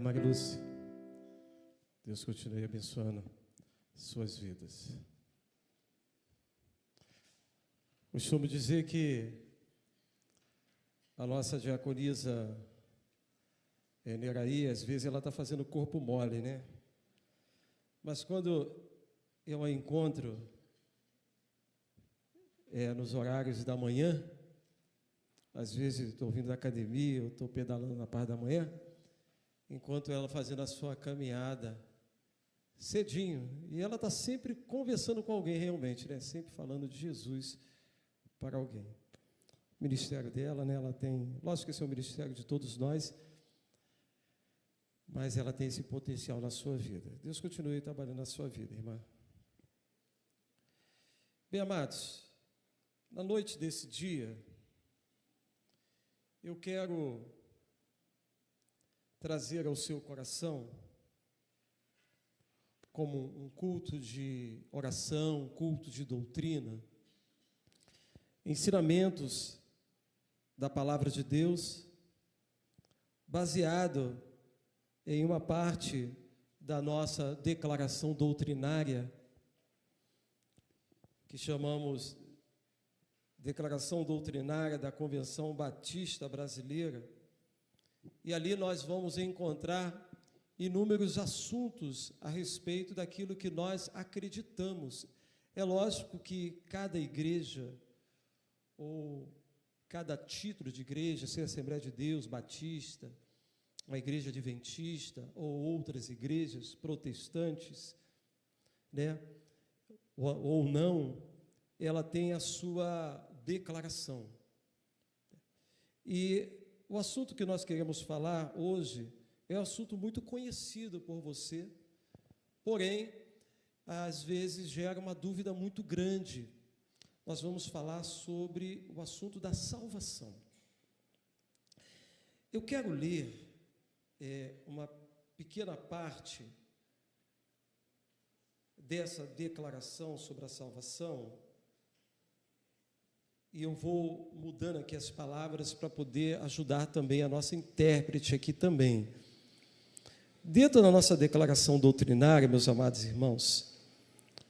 Mariluz. Deus continue abençoando suas vidas. Costumo dizer que a nossa diaconisa Neraí, às vezes ela está fazendo corpo mole, né? Mas quando eu a encontro nos horários da manhã, às vezes estou vindo da academia, eu estou pedalando na parte da manhã, enquanto ela fazendo a sua caminhada cedinho, e ela está sempre conversando com alguém realmente, né? Sempre falando de Jesus para alguém. O ministério dela, né? Ela tem, lógico que esse é o ministério de todos nós, mas ela tem esse potencial na sua vida. Deus continue trabalhando na sua vida, irmã. Bem, amados, na noite desse dia, eu quero trazer ao seu coração, como um culto de oração, um culto de doutrina, ensinamentos da palavra de Deus, baseado em uma parte da nossa declaração doutrinária, que chamamos Declaração Doutrinária da Convenção Batista Brasileira, e ali nós vamos encontrar inúmeros assuntos a respeito daquilo que nós acreditamos. É lógico que cada igreja, ou cada título de igreja, seja Assembleia de Deus, Batista, uma igreja adventista, ou outras igrejas protestantes, né, ou não, ela tem a sua declaração. E o assunto que nós queremos falar hoje é um assunto muito conhecido por você, porém, às vezes gera uma dúvida muito grande. Nós vamos falar sobre o assunto da salvação. Eu quero ler uma pequena parte dessa declaração sobre a salvação, e eu vou mudando aqui as palavras para poder ajudar também a nossa intérprete aqui também. Dentro da nossa declaração doutrinária, meus amados irmãos,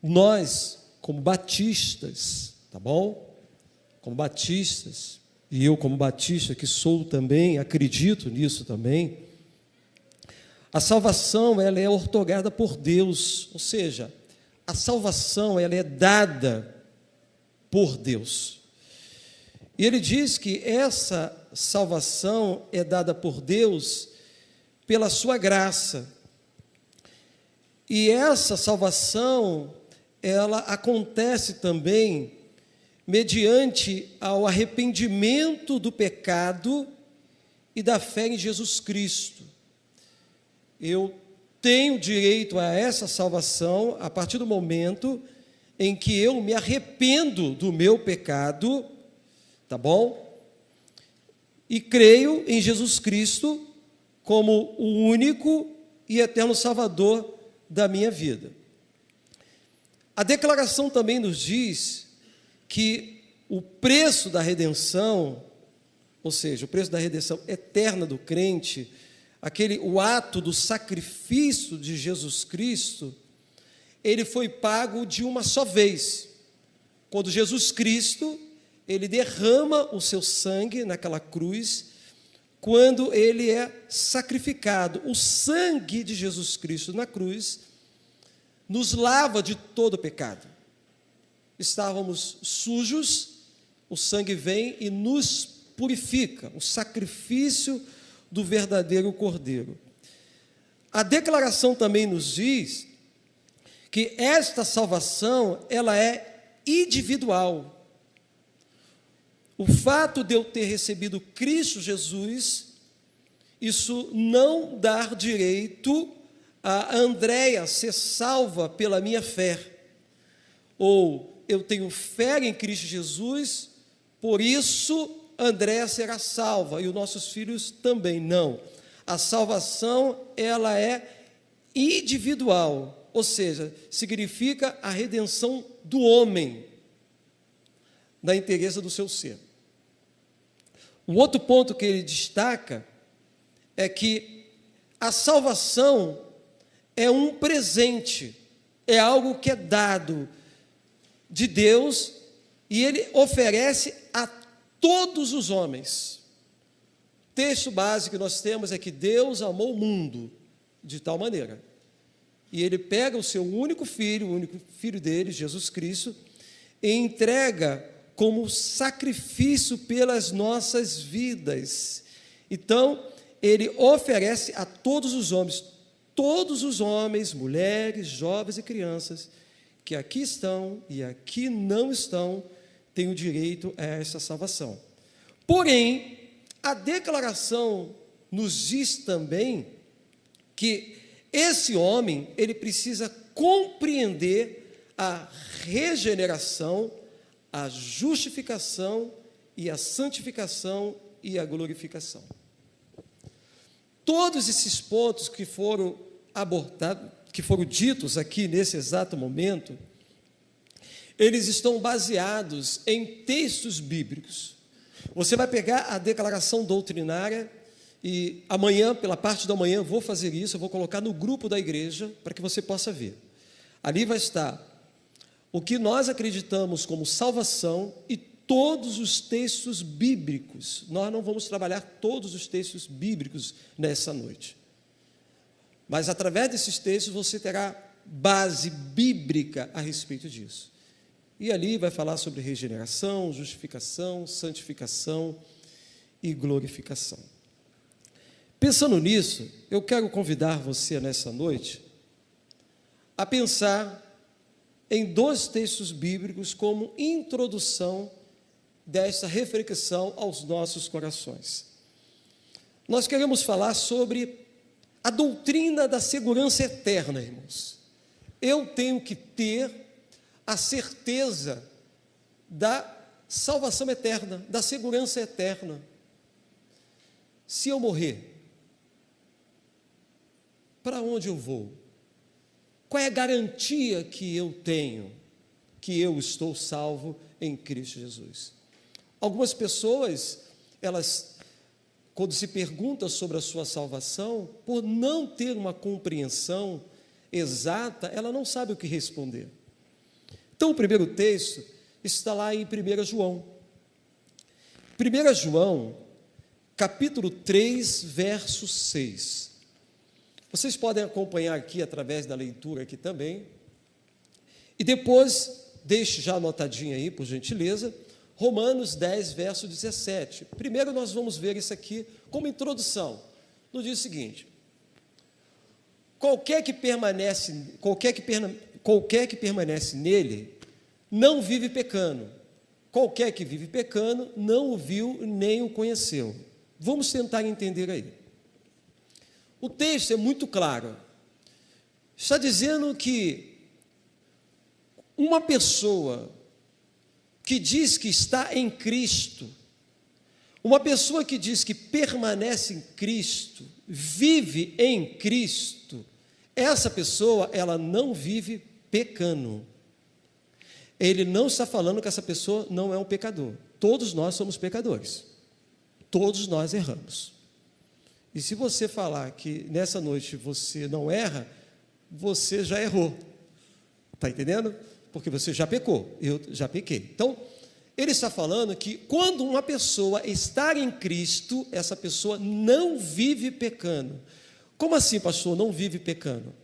nós, como batistas, tá bom? Como batistas, e eu como batista, que sou também, acredito nisso também, a salvação, ela é outorgada por Deus, ou seja, a salvação, ela é dada por Deus. E ele diz que essa salvação é dada por Deus pela sua graça. E essa salvação, ela acontece também mediante ao arrependimento do pecado e da fé em Jesus Cristo. Eu tenho direito a essa salvação a partir do momento em que eu me arrependo do meu pecado, tá bom? E creio em Jesus Cristo como o único e eterno Salvador da minha vida. A declaração também nos diz que o preço da redenção, ou seja, o preço da redenção eterna do crente, o ato do sacrifício de Jesus Cristo, ele foi pago de uma só vez. Quando Jesus Cristo, ele derrama o seu sangue naquela cruz, quando ele é sacrificado. O sangue de Jesus Cristo na cruz nos lava de todo pecado. Estávamos sujos, o sangue vem e nos purifica, o sacrifício do verdadeiro Cordeiro. A declaração também nos diz que esta salvação, ela é individual. O fato de eu ter recebido Cristo Jesus, isso não dá direito a Andréia ser salva pela minha fé. Ou eu tenho fé em Cristo Jesus, por isso Andréia será salva e os nossos filhos também. Não. A salvação, ela é individual, ou seja, significa a redenção do homem na inteireza do seu ser. O outro ponto que ele destaca é que A salvação é um presente, é algo que é dado de Deus e Ele oferece a todos os homens. O texto básico que nós temos é que Deus amou o mundo de tal maneira. E Ele pega o seu único filho dele, Jesus Cristo, e entrega como sacrifício pelas nossas vidas. Então, Ele oferece a todos os homens, mulheres, jovens e crianças, que aqui estão e aqui não estão, têm o direito a essa salvação. Porém, a declaração nos diz também que esse homem, ele precisa compreender a regeneração, a justificação e a santificação e a glorificação. Todos esses pontos que foram abordados, que foram ditos aqui nesse exato momento, eles estão baseados em textos bíblicos. Você vai pegar a declaração doutrinária e amanhã, pela parte da manhã, eu vou fazer isso, eu vou colocar no grupo da igreja para que você possa ver. Ali vai estar o que nós acreditamos como salvação e todos os textos bíblicos. Nós não vamos trabalhar todos os textos bíblicos nessa noite. Mas através desses textos você terá base bíblica a respeito disso. E ali vai falar sobre regeneração, justificação, santificação e glorificação. Pensando nisso, eu quero convidar você nessa noite a pensar em 2 textos bíblicos como introdução dessa reflexão aos nossos corações. Nós queremos falar sobre a doutrina da segurança eterna, irmãos. Eu tenho que ter a certeza da salvação eterna, da segurança eterna. Se eu morrer, para onde eu vou? Qual é a garantia que eu tenho que eu estou salvo em Cristo Jesus? Algumas pessoas, elas, quando se perguntam sobre a sua salvação, por não ter uma compreensão exata, ela não sabe o que responder. Então, o primeiro texto está lá em 1 João. 1 João, capítulo 3, verso 6. Vocês podem acompanhar aqui através da leitura aqui também. E depois, deixe já anotadinho aí, por gentileza, Romanos 10, verso 17. Primeiro nós vamos ver isso aqui como introdução. Nos diz o seguinte: qualquer que permanece nele, não vive pecando. Qualquer que vive pecando, não o viu nem o conheceu. Vamos tentar entender aí. O texto é muito claro. Está dizendo que uma pessoa que diz que está em Cristo, uma pessoa que diz que permanece em Cristo, vive em Cristo, essa pessoa, ela não vive pecando. Ele não está falando que essa pessoa não é um pecador. Todos nós somos pecadores. Todos nós erramos. E se você falar que nessa noite você não erra, você já errou. Está entendendo? Porque você já pecou, eu já pequei. Então, ele está falando que quando uma pessoa está em Cristo, essa pessoa não vive pecando. Como assim, pastor, não vive pecando?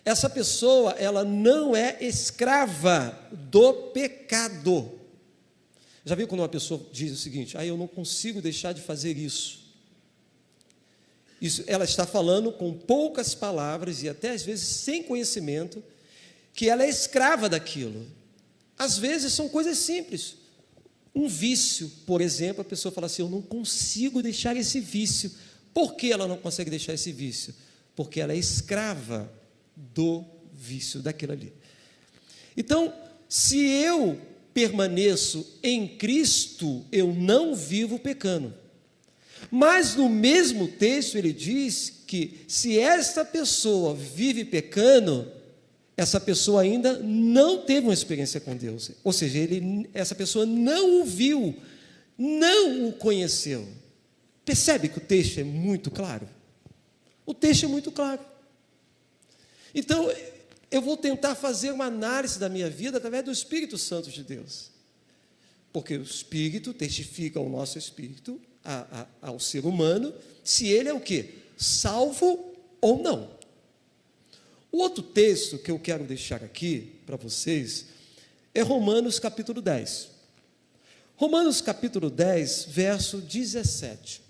Essa pessoa, ela não é escrava do pecado. Já viu quando uma pessoa diz o seguinte: eu não consigo deixar de fazer isso? Isso, ela está falando com poucas palavras e até às vezes sem conhecimento, que ela é escrava daquilo. Às vezes são coisas simples. Um vício, por exemplo, a pessoa fala assim: eu não consigo deixar esse vício. Por que ela não consegue deixar esse vício? Porque ela é escrava do vício, daquilo ali. Então, se eu permaneço em Cristo, eu não vivo pecando. Mas no mesmo texto ele diz que se essa pessoa vive pecando, essa pessoa ainda não teve uma experiência com Deus. Ou seja, essa pessoa não o viu, não o conheceu. Percebe que o texto é muito claro? O texto é muito claro. Então, eu vou tentar fazer uma análise da minha vida através do Espírito Santo de Deus. Porque o Espírito testifica ao nosso espírito, ao ser humano, se ele é o quê? Salvo ou não. O outro texto que eu quero deixar aqui para vocês é Romanos capítulo 10. Romanos capítulo 10, verso 17.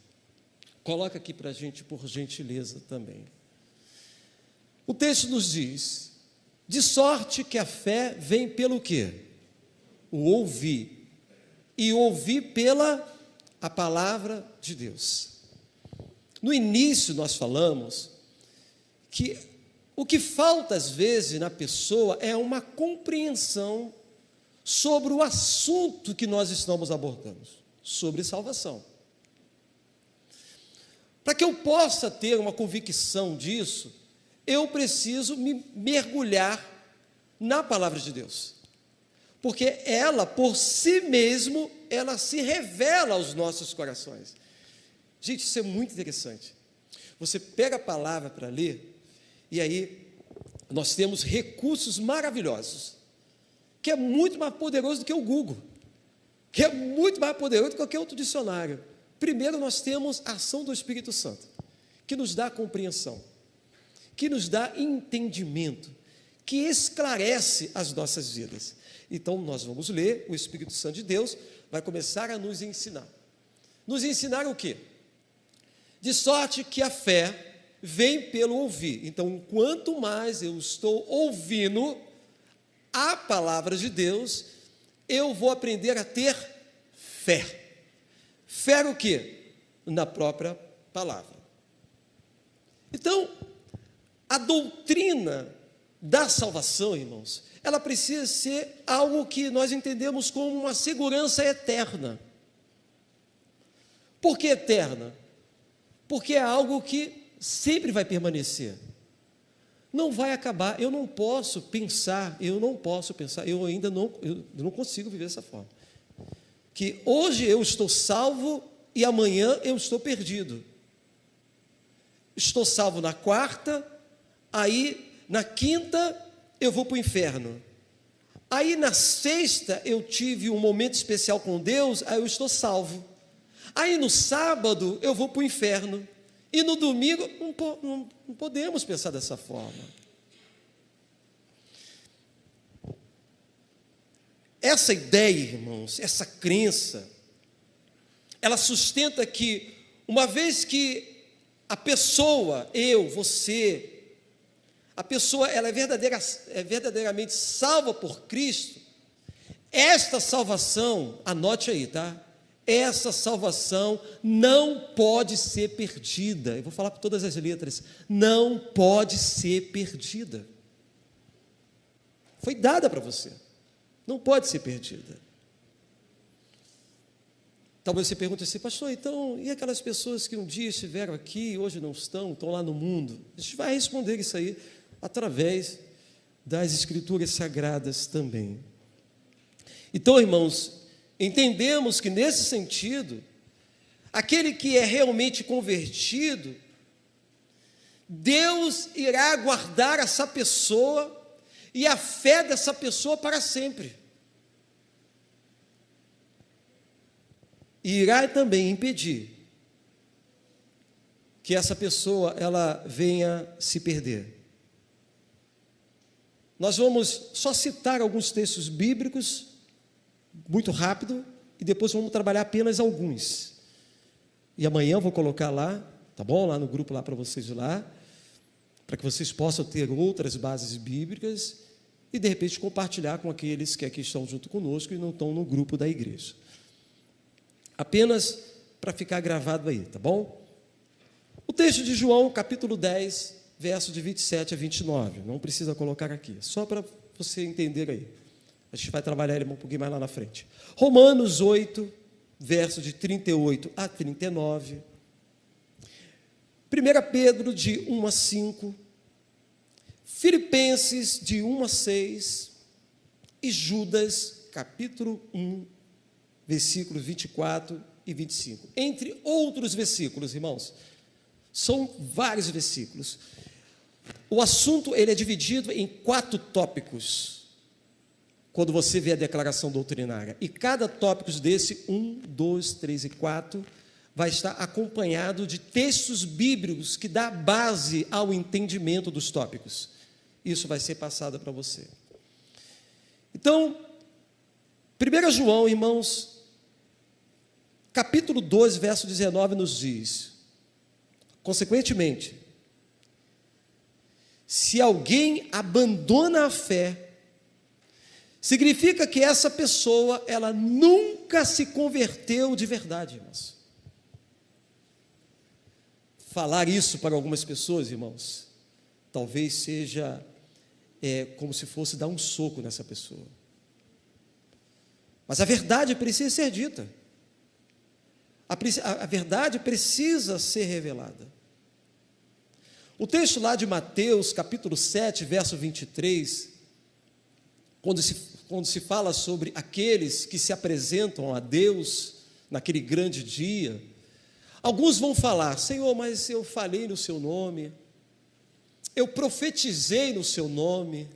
Coloca aqui para a gente, por gentileza, também. O texto nos diz: de sorte que a fé vem pelo quê? O ouvir. E ouvir pela a palavra de Deus. No início nós falamos que o que falta às vezes na pessoa é uma compreensão sobre o assunto que nós estamos abordando, sobre salvação. Para que eu possa ter uma convicção disso, eu preciso me mergulhar na palavra de Deus. Porque ela, por si mesmo, ela se revela aos nossos corações. Gente, isso é muito interessante. Você pega a palavra para ler, e aí nós temos recursos maravilhosos, que é muito mais poderoso do que o Google, que é muito mais poderoso do que qualquer outro dicionário. Primeiro, nós temos a ação do Espírito Santo, que nos dá compreensão, que nos dá entendimento, que esclarece as nossas vidas. Então, nós vamos ler, o Espírito Santo de Deus vai começar a nos ensinar. Nos ensinar o quê? De sorte que a fé vem pelo ouvir. Então, quanto mais eu estou ouvindo a palavra de Deus, eu vou aprender a ter fé. Fé o quê? Na própria palavra. Então, a doutrina da salvação, irmãos, ela precisa ser algo que nós entendemos como uma segurança eterna. Por que eterna? Porque é algo que sempre vai permanecer. Não vai acabar. Eu não posso pensar, eu ainda não consigo viver dessa forma. Que hoje eu estou salvo e amanhã eu estou perdido. Estou salvo na quarta, aí na quinta eu vou para o inferno. Aí na sexta eu tive um momento especial com Deus, aí eu estou salvo. Aí no sábado eu vou para o inferno. E no domingo, não podemos pensar dessa forma. Essa ideia, irmãos, essa crença, ela sustenta que, uma vez que a pessoa, eu, você, a pessoa ela é verdadeiramente salva por Cristo, esta salvação, anote aí, tá? Essa salvação não pode ser perdida. Eu vou falar por todas as letras. Não pode ser perdida. Foi dada para você. Não pode ser perdida. Talvez você pergunte assim, pastor, então, e aquelas pessoas que um dia estiveram aqui e hoje não estão lá no mundo? A gente vai responder isso aí através das Escrituras Sagradas também. Então, irmãos, entendemos que, nesse sentido, aquele que é realmente convertido, Deus irá guardar essa pessoa e a fé dessa pessoa para sempre. E irá também impedir que essa pessoa ela venha se perder. Nós vamos só citar alguns textos bíblicos muito rápido, e depois vamos trabalhar apenas alguns. E amanhã eu vou colocar lá, tá bom? Lá no grupo lá para vocês lá, para que vocês possam ter outras bases bíblicas e de repente compartilhar com aqueles que aqui estão junto conosco e não estão no grupo da igreja. Apenas para ficar gravado aí, tá bom? O texto de João, capítulo 10, verso de 27 a 29, não precisa colocar aqui, só para você entender aí. A gente vai trabalhar ele um pouquinho mais lá na frente. Romanos 8, verso de 38 a 39. 1 Pedro, de 1 a 5. Filipenses, de 1 a 6. E Judas, capítulo 1, versículos 24 e 25. Entre outros versículos, irmãos. São vários versículos. O assunto ele é dividido em 4 tópicos, quando você vê a declaração doutrinária. E cada tópico desse, 1, 2, 3 e 4, vai estar acompanhado de textos bíblicos que dá base ao entendimento dos tópicos. Isso vai ser passado para você. Então, 1 João, irmãos, capítulo 2, verso 19, nos diz: consequentemente, se alguém abandona a fé, significa que essa pessoa, ela nunca se converteu de verdade, irmãos. Falar isso para algumas pessoas, irmãos, talvez seja como se fosse dar um soco nessa pessoa. Mas a verdade precisa ser dita. A verdade precisa ser revelada. O texto lá de Mateus, capítulo 7, verso 23, quando se fala sobre aqueles que se apresentam a Deus naquele grande dia, alguns vão falar: Senhor, mas eu falei no seu nome, eu profetizei no seu nome.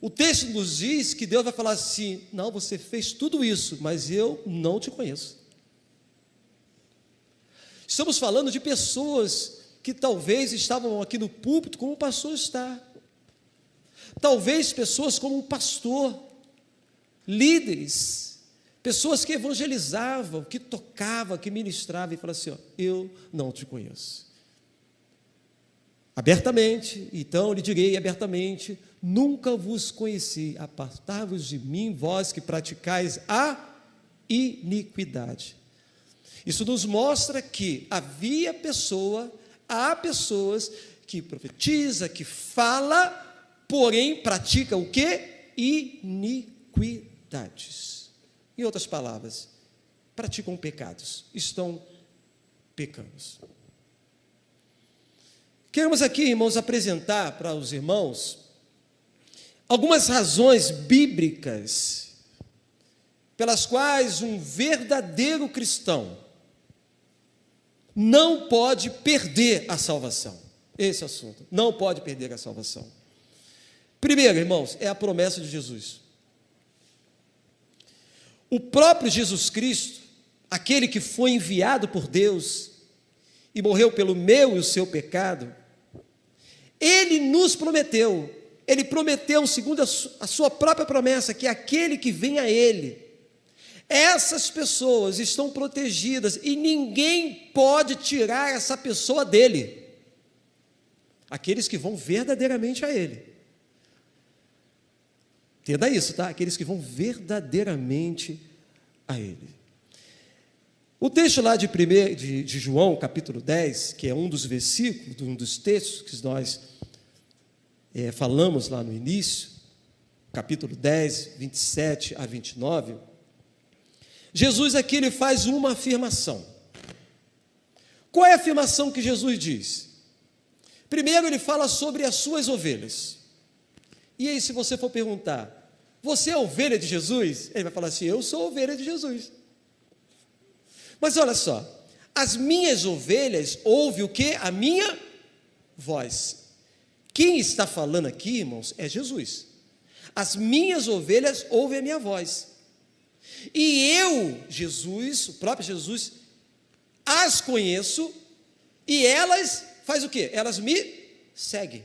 O texto nos diz que Deus vai falar assim: não, você fez tudo isso, mas eu não te conheço. Estamos falando de pessoas que talvez estavam aqui no púlpito como o pastor está. Talvez pessoas como um pastor, líderes, pessoas que evangelizavam, que tocavam, que ministravam, e falavam assim: ó, eu não te conheço. Abertamente, então lhe direi abertamente: nunca vos conheci, apartai-vos de mim, vós que praticais a iniquidade. Isso nos mostra que há pessoas que profetizam, que falam, porém praticam o quê? Iniquidades. Em outras palavras, praticam pecados, estão pecando. Queremos aqui, irmãos, apresentar para os irmãos algumas razões bíblicas pelas quais um verdadeiro cristão não pode perder a salvação. Esse assunto, não pode perder a salvação. Primeiro, irmãos, é a promessa de Jesus. O próprio Jesus Cristo, aquele que foi enviado por Deus e morreu pelo meu e o seu pecado, ele nos prometeu, ele prometeu, segundo a sua própria promessa, que aquele que vem a ele, essas pessoas estão protegidas e ninguém pode tirar essa pessoa dele. Aqueles que vão verdadeiramente a ele. Entenda isso, tá? Aqueles que vão verdadeiramente a ele. O texto lá de João, capítulo 10, que é um dos versículos, um dos textos que nós falamos lá no início, capítulo 10, 27 a 29, Jesus aqui ele faz uma afirmação. Qual é a afirmação que Jesus diz? Primeiro ele fala sobre as suas ovelhas. E aí, se você for perguntar: você é ovelha de Jesus? Ele vai falar assim: eu sou ovelha de Jesus. Mas olha só, as minhas ovelhas ouvem o quê? A minha voz. Quem está falando aqui, irmãos, é Jesus. As minhas ovelhas ouvem a minha voz. E eu, Jesus, o próprio Jesus, as conheço e elas fazem o quê? Elas me seguem.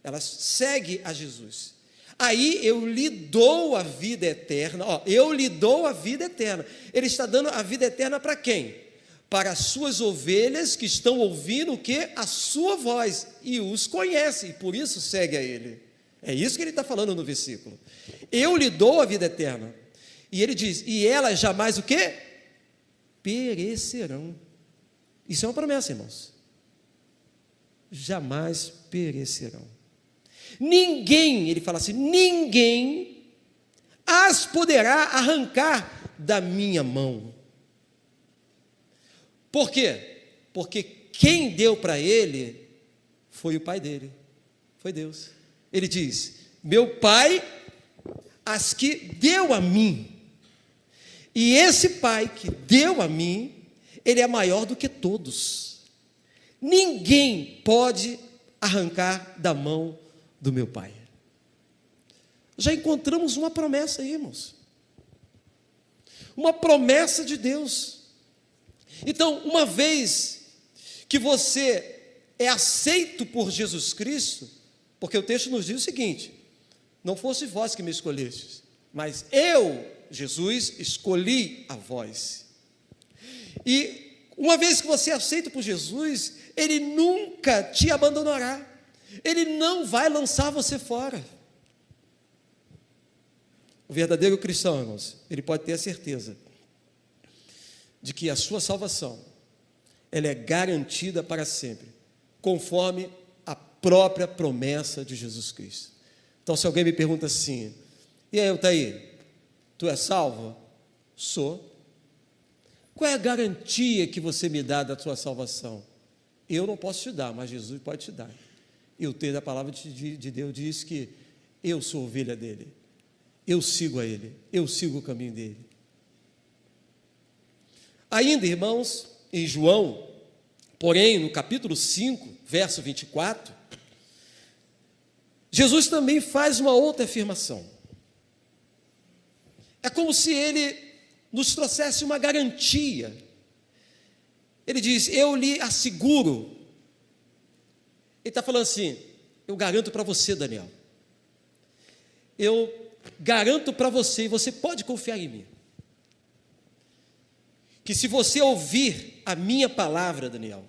Elas seguem a Jesus. Aí eu lhe dou a vida eterna. Eu lhe dou a vida eterna. Ele está dando a vida eterna para quem? Para as suas ovelhas que estão ouvindo o quê? A sua voz. E os conhece, e por isso segue a ele. É isso que ele está falando no versículo. Eu lhe dou a vida eterna. E ele diz: e elas jamais o quê? Perecerão. Isso é uma promessa, irmãos. Jamais perecerão. Ninguém, ele fala assim, ninguém as poderá arrancar da minha mão. Por quê? Porque quem deu para ele foi o pai dele, foi Deus. Ele diz: meu pai as que deu a mim. E esse pai que deu a mim, ele é maior do que todos. ninguém pode arrancar da mão do meu Pai. Já encontramos uma promessa aí, irmãos. Uma promessa de Deus. Então, uma vez que você é aceito por Jesus Cristo, porque o texto nos diz o seguinte: não fosse vós que me escolhestes, mas eu, Jesus, escolhi a vós. E uma vez que você é aceito por Jesus, Ele nunca te abandonará. Ele não vai lançar você fora. O verdadeiro cristão, irmãos, ele pode ter a certeza de que a sua salvação, ela é garantida para sempre, conforme a própria promessa de Jesus Cristo. Então, se alguém me pergunta assim: e aí, Altair, tu é salvo? Sou. Qual é a garantia que você me dá da tua salvação? Eu não posso te dar, mas Jesus pode te dar. E o texto da palavra de Deus diz que eu sou ovelha dele, eu sigo a ele, eu sigo o caminho dele. Ainda, irmãos, em João, porém, no capítulo 5, verso 24, Jesus também faz uma outra afirmação. É como se ele nos trouxesse uma garantia. Ele diz: eu lhe asseguro. Ele está falando assim: eu garanto para você, Daniel, eu garanto para você, e você pode confiar em mim, que se você ouvir a minha palavra, Daniel,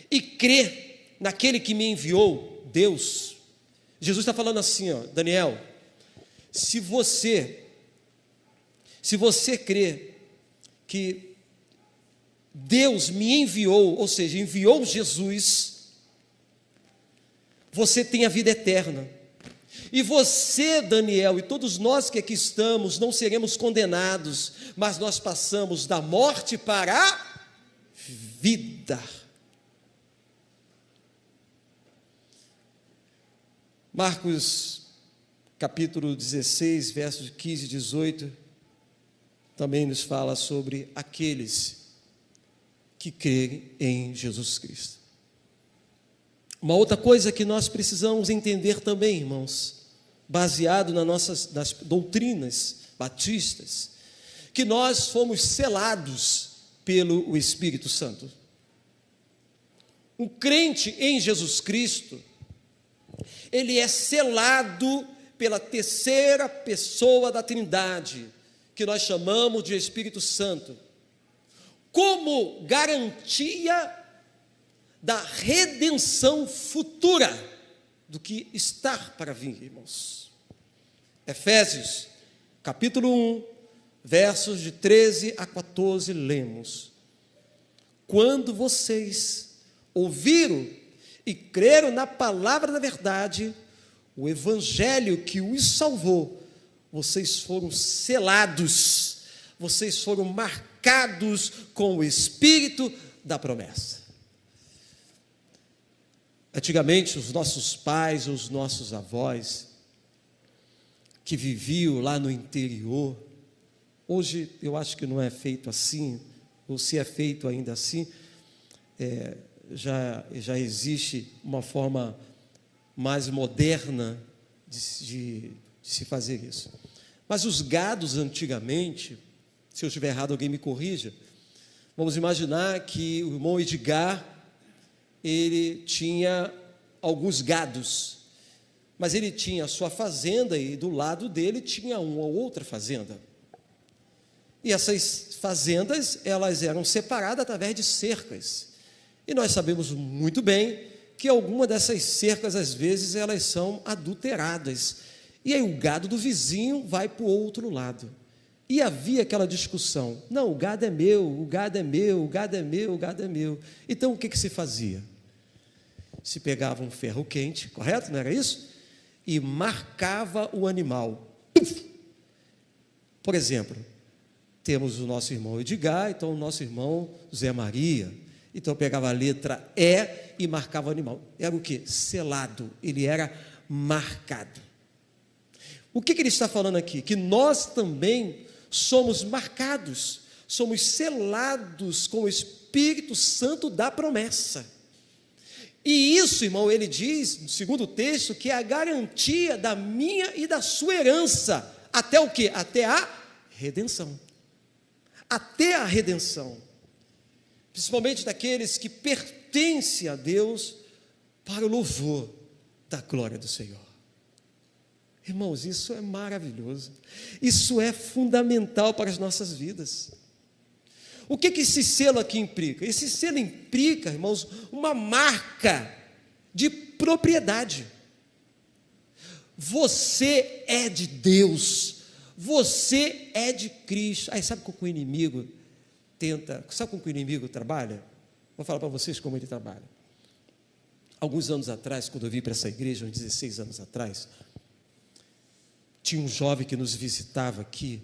e crer naquele que me enviou, Deus. Jesus está falando assim, ó: Daniel, se você crer que Deus me enviou, ou seja, enviou Jesus, você tem a vida eterna. E você, Daniel, e todos nós que aqui estamos, não seremos condenados, mas nós passamos da morte para a vida. Marcos, capítulo 16, versos 15 e 18, também nos fala sobre aqueles que creem em Jesus Cristo. Uma outra coisa que nós precisamos entender também, irmãos, baseado nas doutrinas batistas, que nós fomos selados pelo Espírito Santo. Um crente em Jesus Cristo, ele é selado pela terceira pessoa da Trindade, que nós chamamos de Espírito Santo, como garantia da redenção futura do que está para vir, irmãos. Efésios, capítulo 1, versos de 13 a 14, lemos: quando vocês ouviram e creram na palavra da verdade, o evangelho que os salvou, vocês foram selados, vocês foram marcados com o Espírito da promessa. Antigamente, os nossos pais, os nossos avós, que viviam lá no interior, hoje eu acho que não é feito assim, ou se é feito ainda assim, já existe uma forma mais moderna de se fazer isso. Mas os gados antigamente, se eu estiver errado, alguém me corrija, vamos imaginar que o irmão Edgar, ele tinha alguns gados, mas ele tinha a sua fazenda e do lado dele tinha uma outra fazenda. E essas fazendas, elas eram separadas através de cercas. E nós sabemos muito bem que alguma dessas cercas, às vezes, elas são adulteradas. E aí o gado do vizinho vai para o outro lado. E havia aquela discussão: não, o gado é meu, o gado é meu, o gado é meu, o gado é meu. Então o que se fazia? Se pegava um ferro quente, correto? Não era isso? E marcava o animal. Puf! Por exemplo, temos o nosso irmão Edgar, então o nosso irmão Zé Maria. Então pegava a letra E e marcava o animal. Era o quê? Selado, ele era marcado. O que ele está falando aqui? Que nós também somos marcados somos selados com o Espírito Santo da promessa. E isso, irmão, ele diz, no segundo texto, que é a garantia da minha e da sua herança. Até o quê? Até a redenção. Até a redenção. Principalmente daqueles que pertencem a Deus para o louvor da glória do Senhor. Irmãos, isso é maravilhoso. Isso é fundamental para as nossas vidas. O que esse selo aqui implica? Esse selo implica, irmãos, uma marca de propriedade. Você é de Deus, você é de Cristo. Aí sabe como o inimigo sabe como o inimigo trabalha? Vou falar para vocês como ele trabalha. Alguns anos atrás, quando eu vim para essa igreja, uns 16 anos atrás, tinha um jovem que nos visitava aqui,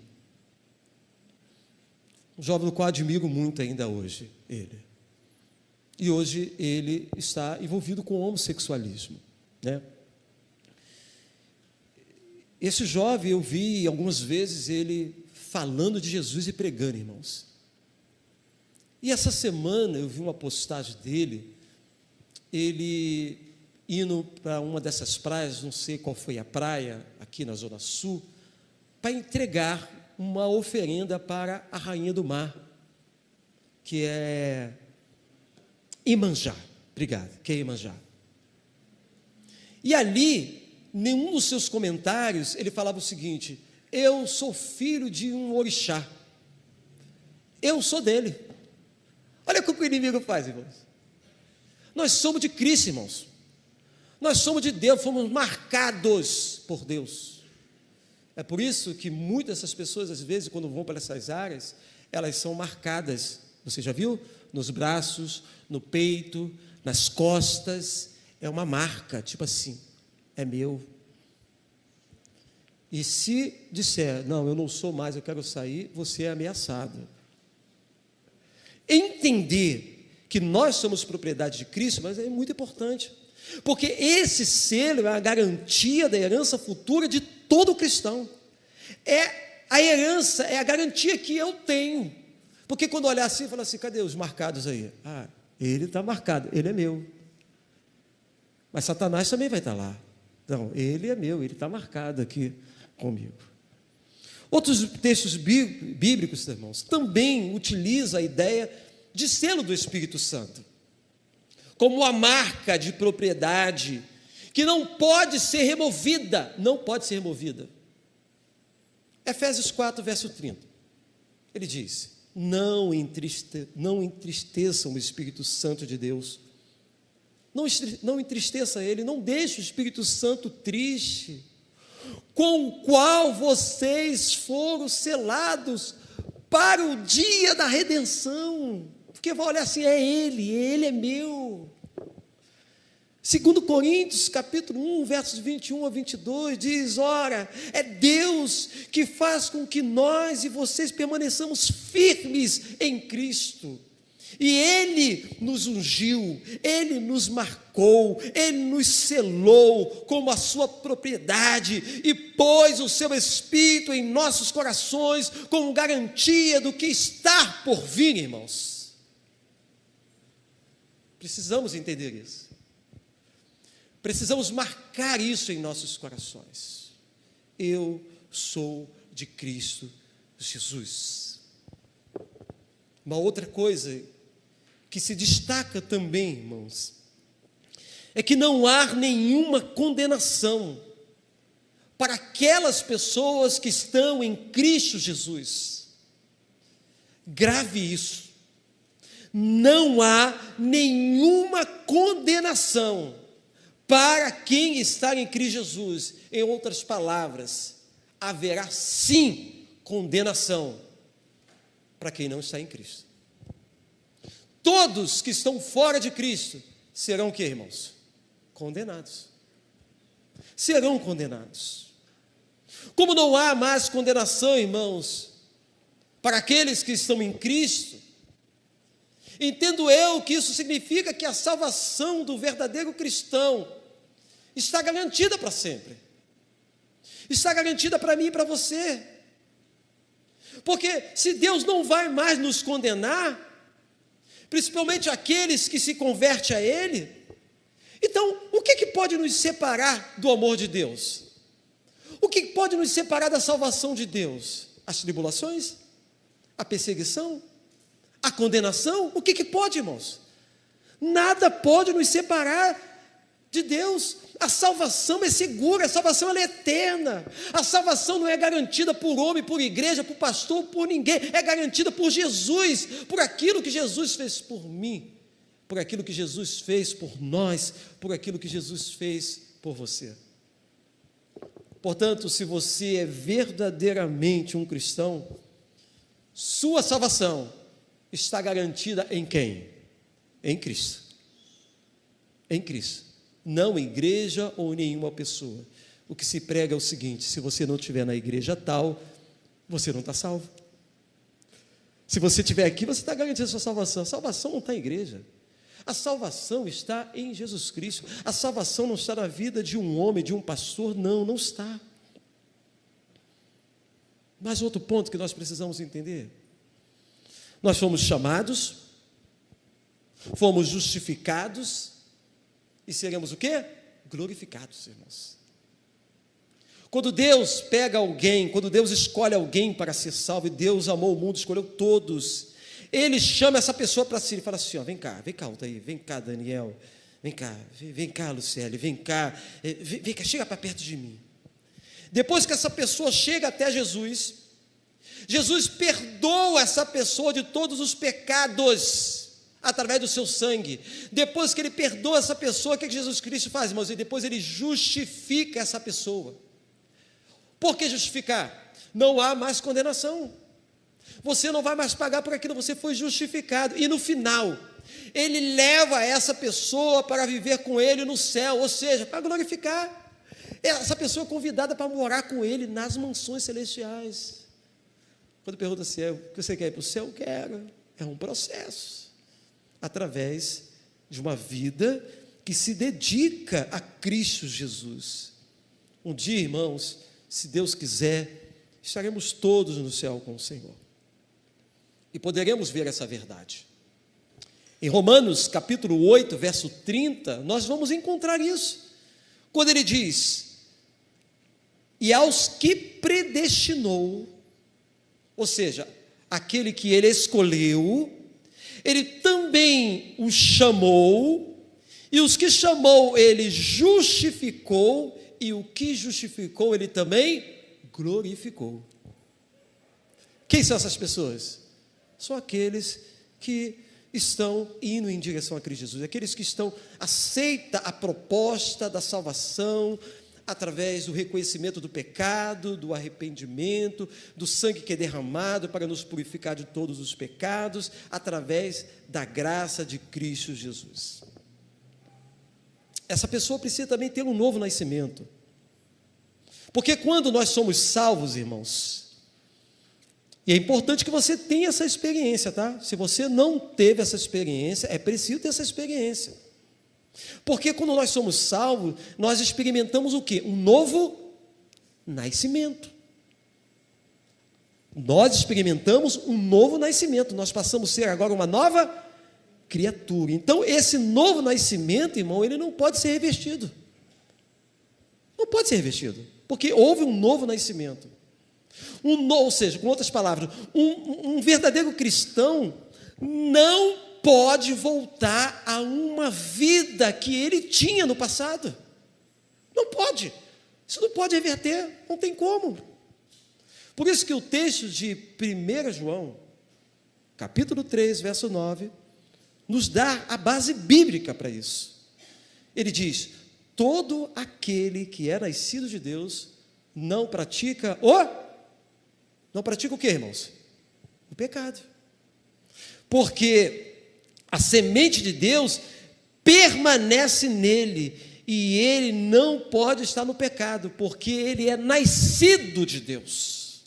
um jovem do qual admiro muito ainda hoje, ele. E hoje ele está envolvido com o homossexualismo, né? Esse jovem, eu vi algumas vezes ele falando de Jesus e pregando, irmãos. E essa semana eu vi uma postagem dele, ele indo para uma dessas praias, não sei qual foi a praia, aqui na Zona Sul, para entregar uma oferenda para a rainha do mar, que é Iemanjá. Obrigado, que é Iemanjá. E ali, nenhum dos seus comentários, ele falava o seguinte: eu sou filho de um orixá, eu sou dele. Olha o que o inimigo faz, irmãos. Nós somos de Cristo, irmãos. Nós somos de Deus, fomos marcados por Deus. É por isso que muitas dessas pessoas, às vezes, quando vão para essas áreas, elas são marcadas. Você já viu? Nos braços, no peito, nas costas. É uma marca, tipo assim, é meu. E se disser, não, eu não sou mais, eu quero sair, você é ameaçado. Entender que nós somos propriedade de Cristo, mas é muito importante, porque esse selo é a garantia da herança futura de todo cristão. É a herança, é a garantia que eu tenho. Porque quando olhar assim, fala assim, cadê os marcados aí? Ah, ele está marcado, ele é meu. Mas Satanás também vai estar lá. Não, ele é meu, ele está marcado aqui comigo. Outros textos bíblicos, irmãos, também utilizam a ideia de selo do Espírito Santo, como a marca de propriedade, que não pode ser removida, não pode ser removida. Efésios 4, verso 30, ele diz, não entristeçam o Espírito Santo de Deus, não entristeça ele, não deixe o Espírito Santo triste, com o qual vocês foram selados para o dia da redenção. Porque vai olhar assim, é ele é meu. 2 Coríntios, capítulo 1, versos 21 a 22, diz, ora, é Deus que faz com que nós e vocês permaneçamos firmes em Cristo. E Ele nos ungiu, Ele nos marcou, Ele nos selou como a sua propriedade e pôs o seu Espírito em nossos corações como garantia do que está por vir, irmãos. Precisamos entender isso. Precisamos marcar isso em nossos corações. Eu sou de Cristo Jesus. Uma outra coisa que se destaca também, irmãos, é que não há nenhuma condenação para aquelas pessoas que estão em Cristo Jesus. Grave isso. Não há nenhuma condenação para quem está em Cristo Jesus. Em outras palavras, haverá sim condenação para quem não está em Cristo. Todos que estão fora de Cristo serão o que, irmãos? Condenados. Serão condenados. Como não há mais condenação, irmãos, para aqueles que estão em Cristo, entendo eu que isso significa que a salvação do verdadeiro cristão está garantida para sempre. Está garantida para mim e para você. Porque se Deus não vai mais nos condenar, principalmente aqueles que se convertem a Ele, então o que pode nos separar do amor de Deus? O que pode nos separar da salvação de Deus? As tribulações? A perseguição? A condenação? O que pode, irmãos? Nada pode nos separar de Deus. A salvação é segura, a salvação ela é eterna. A salvação não é garantida por homem, por igreja, por pastor, por ninguém. É garantida por Jesus, por aquilo que Jesus fez por mim, por aquilo que Jesus fez por nós, por aquilo que Jesus fez por você. Portanto, se você é verdadeiramente um cristão, sua salvação está garantida em quem? Em Cristo. Em Cristo. Não em igreja ou em nenhuma pessoa. O que se prega é o seguinte: se você não estiver na igreja tal, você não está salvo. Se você estiver aqui, você está garantindo a sua salvação. A salvação não está em igreja. A salvação está em Jesus Cristo. A salvação não está na vida de um homem, de um pastor. Não está. Mas outro ponto que nós precisamos entender: nós fomos chamados, fomos justificados e seremos o quê? Glorificados, irmãos. Quando Deus pega alguém, quando Deus escolhe alguém para ser salvo, e Deus amou o mundo, escolheu todos, Ele chama essa pessoa para si e fala assim: ó, vem cá, Altair, vem cá, Daniel, vem cá, Luciele, vem cá, chega para perto de mim. Depois que essa pessoa chega até Jesus, Jesus perdoa essa pessoa de todos os pecados, através do seu sangue. Depois que Ele perdoa essa pessoa, o que Jesus Cristo faz, irmãos? E depois Ele justifica essa pessoa. Por que justificar? Não há mais condenação. Você não vai mais pagar por aquilo, você foi justificado. E no final, Ele leva essa pessoa para viver com Ele no céu, ou seja, para glorificar. Essa pessoa é convidada para morar com Ele nas mansões celestiais. Quando pergunta se é o que você quer ir para o céu, eu quero. É um processo, através de uma vida que se dedica a Cristo Jesus. Um dia, irmãos, se Deus quiser, estaremos todos no céu com o Senhor. E poderemos ver essa verdade. Em Romanos, capítulo 8, verso 30, nós vamos encontrar isso. Quando ele diz: e aos que predestinou, ou seja, aquele que Ele escolheu, Ele também os chamou, e os que chamou Ele justificou, e o que justificou Ele também glorificou. Quem são essas pessoas? São aqueles que estão indo em direção a Cristo Jesus, aqueles que aceitam a proposta da salvação, através do reconhecimento do pecado, do arrependimento, do sangue que é derramado para nos purificar de todos os pecados, através da graça de Cristo Jesus. Essa pessoa precisa também ter um novo nascimento, porque quando nós somos salvos, irmãos, e é importante que você tenha essa experiência, tá? Se você não teve essa experiência, é preciso ter essa experiência. Porque quando nós somos salvos, nós experimentamos o quê? Um novo nascimento. Nós experimentamos um novo nascimento. Nós passamos a ser agora uma nova criatura. Então, esse novo nascimento, irmão, ele não pode ser revertido. Não pode ser revertido, porque houve um novo nascimento. Ou seja, com outras palavras, um verdadeiro cristão não pode voltar a uma vida que ele tinha no passado. Não pode. Isso não pode reverter, não tem como. Por isso que o texto de 1 João, capítulo 3, verso 9, nos dá a base bíblica para isso. Ele diz: todo aquele que é nascido de Deus não pratica o quê, irmãos? O pecado. Porque a semente de Deus permanece nele, e ele não pode estar no pecado, porque ele é nascido de Deus.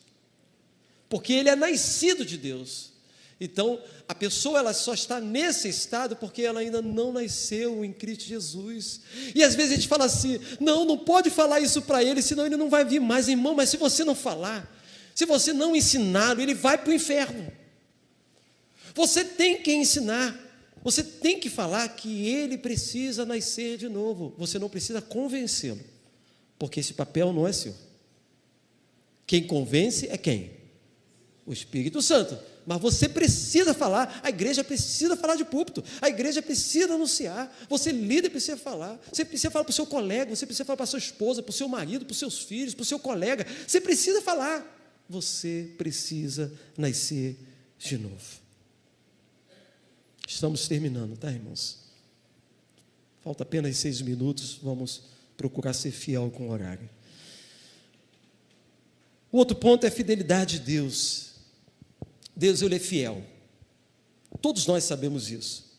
Porque ele é nascido de Deus. Então, a pessoa ela só está nesse estado porque ela ainda não nasceu em Cristo Jesus. E às vezes a gente fala assim: não pode falar isso para ele, senão ele não vai vir mais. Irmão, mas se você não falar, Se você não ensiná-lo, ele vai para o inferno. Você tem que ensinar. Você tem que falar que ele precisa nascer de novo. Você não precisa convencê-lo, porque esse papel não é seu. Quem convence é quem? O Espírito Santo. Mas você precisa falar, a igreja precisa falar de púlpito, a igreja precisa anunciar, você líder precisa falar, você precisa falar para o seu colega, você precisa falar para a sua esposa, para o seu marido, para os seus filhos, para o seu colega, você precisa falar, você precisa nascer de novo. Estamos terminando, tá, irmãos? Falta apenas 6 minutos, vamos procurar ser fiel com o horário. O outro ponto é a fidelidade de Deus. Deus, ele é fiel. Todos nós sabemos isso.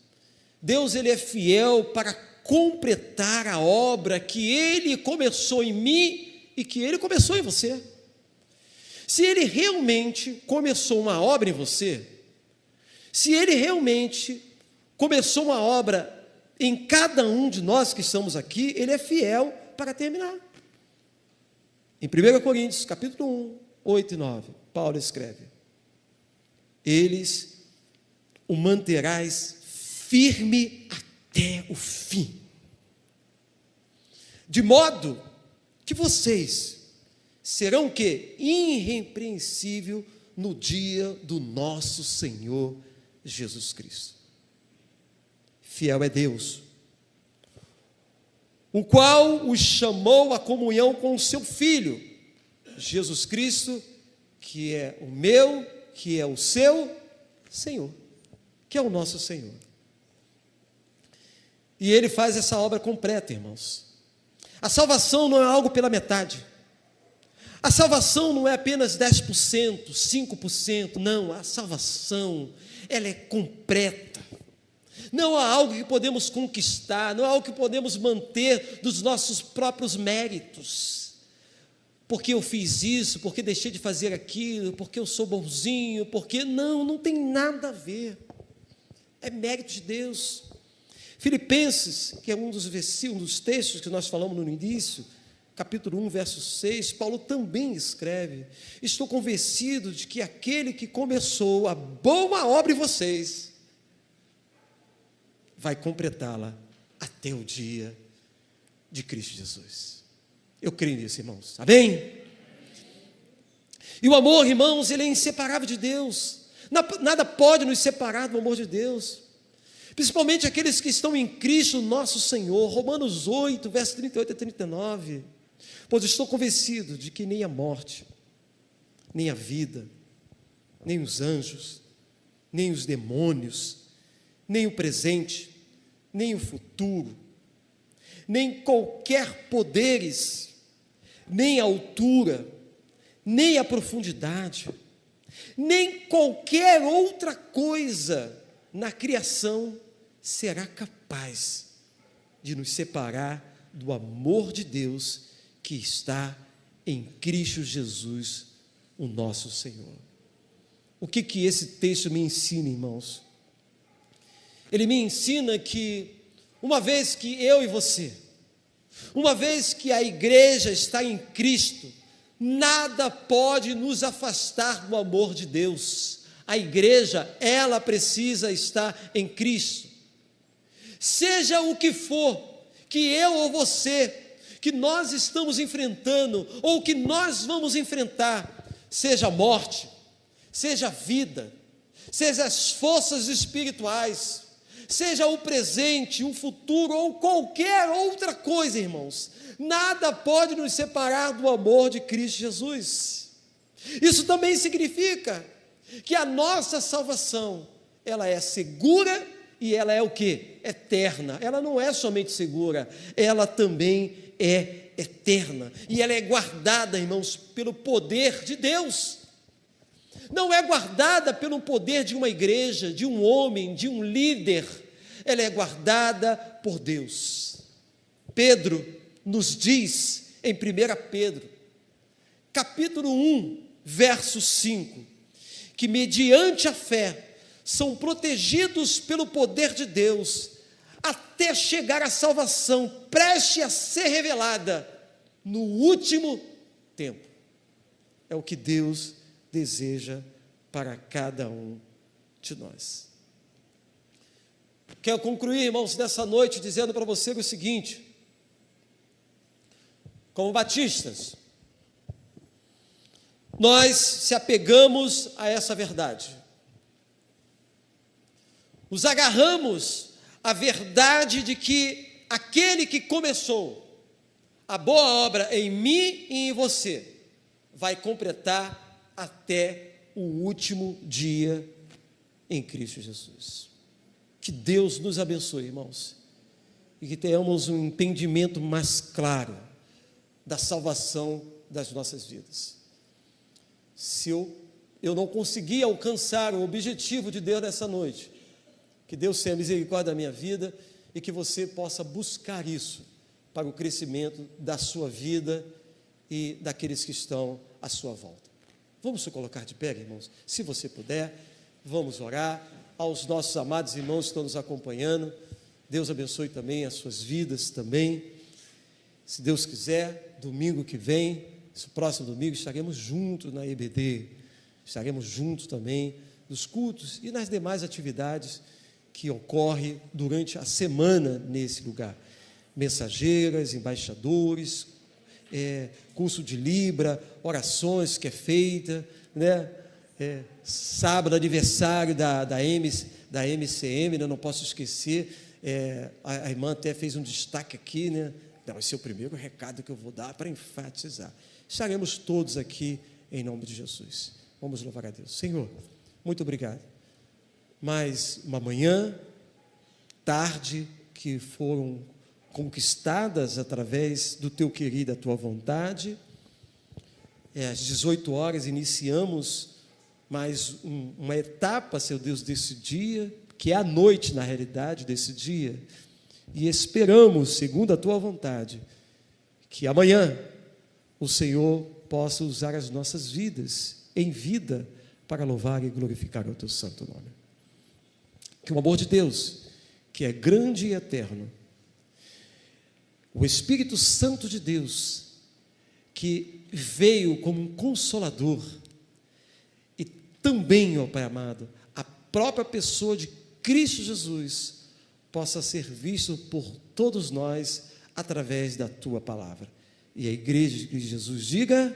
Deus, ele é fiel para completar a obra que ele começou em mim e que ele começou em você. Se ele realmente começou uma obra em você, se ele realmente começou uma obra em cada um de nós que estamos aqui, ele é fiel para terminar. Em 1 Coríntios, capítulo 1, 8 e 9, Paulo escreve: eles o manterás firme até o fim, de modo que vocês serão o quê? Irrepreensível no dia do nosso Senhor Jesus Cristo. Fiel é Deus, o qual os chamou à comunhão com o seu Filho, Jesus Cristo, que é o meu, que é o seu Senhor, que é o nosso Senhor. E Ele faz essa obra completa, irmãos. A salvação não é algo pela metade. A salvação não é apenas 10%, 5%, não, a salvação, ela é completa. Não há algo que podemos conquistar, não há algo que podemos manter dos nossos próprios méritos. Porque eu fiz isso, porque deixei de fazer aquilo, porque eu sou bonzinho, porque não tem nada a ver. É mérito de Deus. Filipenses, que é um dos versículos, um dos textos que nós falamos no início, capítulo 1, verso 6, Paulo também escreve: estou convencido de que aquele que começou a boa obra em vocês, vai completá-la até o dia de Cristo Jesus. Eu creio nisso, irmãos. Amém? E o amor, irmãos, ele é inseparável de Deus. Nada pode nos separar do amor de Deus. Principalmente aqueles que estão em Cristo, nosso Senhor. Romanos 8, verso 38 a 39. Pois estou convencido de que nem a morte, nem a vida, nem os anjos, nem os demônios, nem o presente, nem o futuro, nem qualquer poderes, nem a altura, nem a profundidade, nem qualquer outra coisa na criação será capaz de nos separar do amor de Deus que está em Cristo Jesus, o nosso Senhor. O que esse texto me ensina, irmãos? Ele me ensina que, uma vez que eu e você, uma vez que a igreja está em Cristo, nada pode nos afastar do amor de Deus. A igreja, ela precisa estar em Cristo. Seja o que for que eu ou você, que nós estamos enfrentando, ou que nós vamos enfrentar, seja a morte, seja a vida, seja as forças espirituais, seja o presente, o futuro, ou qualquer outra coisa, irmãos, nada pode nos separar do amor de Cristo Jesus. Isso também significa que a nossa salvação, ela é segura e ela é o quê? Eterna. Ela não é somente segura, ela também é eterna. E ela é guardada, irmãos, pelo poder de Deus. Não é guardada pelo poder de uma igreja, de um homem, de um líder. Ela é guardada por Deus. Pedro nos diz em 1 Pedro, capítulo 1, verso 5, que mediante a fé são protegidos pelo poder de Deus, até chegar à salvação, preste a ser revelada no último tempo. É o que Deus deseja para cada um de nós. Quero concluir, irmãos, nessa noite dizendo para você o seguinte: como batistas, nós se apegamos a essa verdade, nos agarramos à verdade de que aquele que começou a boa obra em mim e em você vai completar até o último dia em Cristo Jesus. Que Deus nos abençoe, irmãos, e que tenhamos um entendimento mais claro da salvação das nossas vidas. Se eu não conseguir alcançar o objetivo de Deus nessa noite, que Deus tenha misericórdia da minha vida e que você possa buscar isso para o crescimento da sua vida e daqueles que estão à sua volta. Vamos se colocar de pé, irmãos? Se você puder, vamos orar. Aos nossos amados irmãos que estão nos acompanhando, Deus abençoe também as suas vidas também. Se Deus quiser, domingo que vem, esse próximo domingo, estaremos juntos na EBD, estaremos juntos também nos cultos e nas demais atividades que ocorrem durante a semana nesse lugar. Mensageiras, embaixadores, curso de Libra, orações que é feita, né? Sábado, aniversário da MCM, né? Não posso esquecer, a irmã até fez um destaque aqui, né? Não, esse é o primeiro recado que eu vou dar para enfatizar. Estaremos todos aqui em nome de Jesus. Vamos louvar a Deus. Senhor, muito obrigado. Mais uma manhã, tarde, que foram conquistadas através do Teu querer e da Tua vontade. Às 18 horas iniciamos mais uma etapa, Seu Deus, desse dia, que é a noite, na realidade, desse dia, e esperamos, segundo a Tua vontade, que amanhã o Senhor possa usar as nossas vidas em vida para louvar e glorificar o Teu santo nome. Que o amor de Deus, que é grande e eterno, o Espírito Santo de Deus, que veio como um consolador, e também, ó Pai amado, a própria pessoa de Cristo Jesus, possa ser visto por todos nós através da Tua palavra. E a igreja de Jesus diga: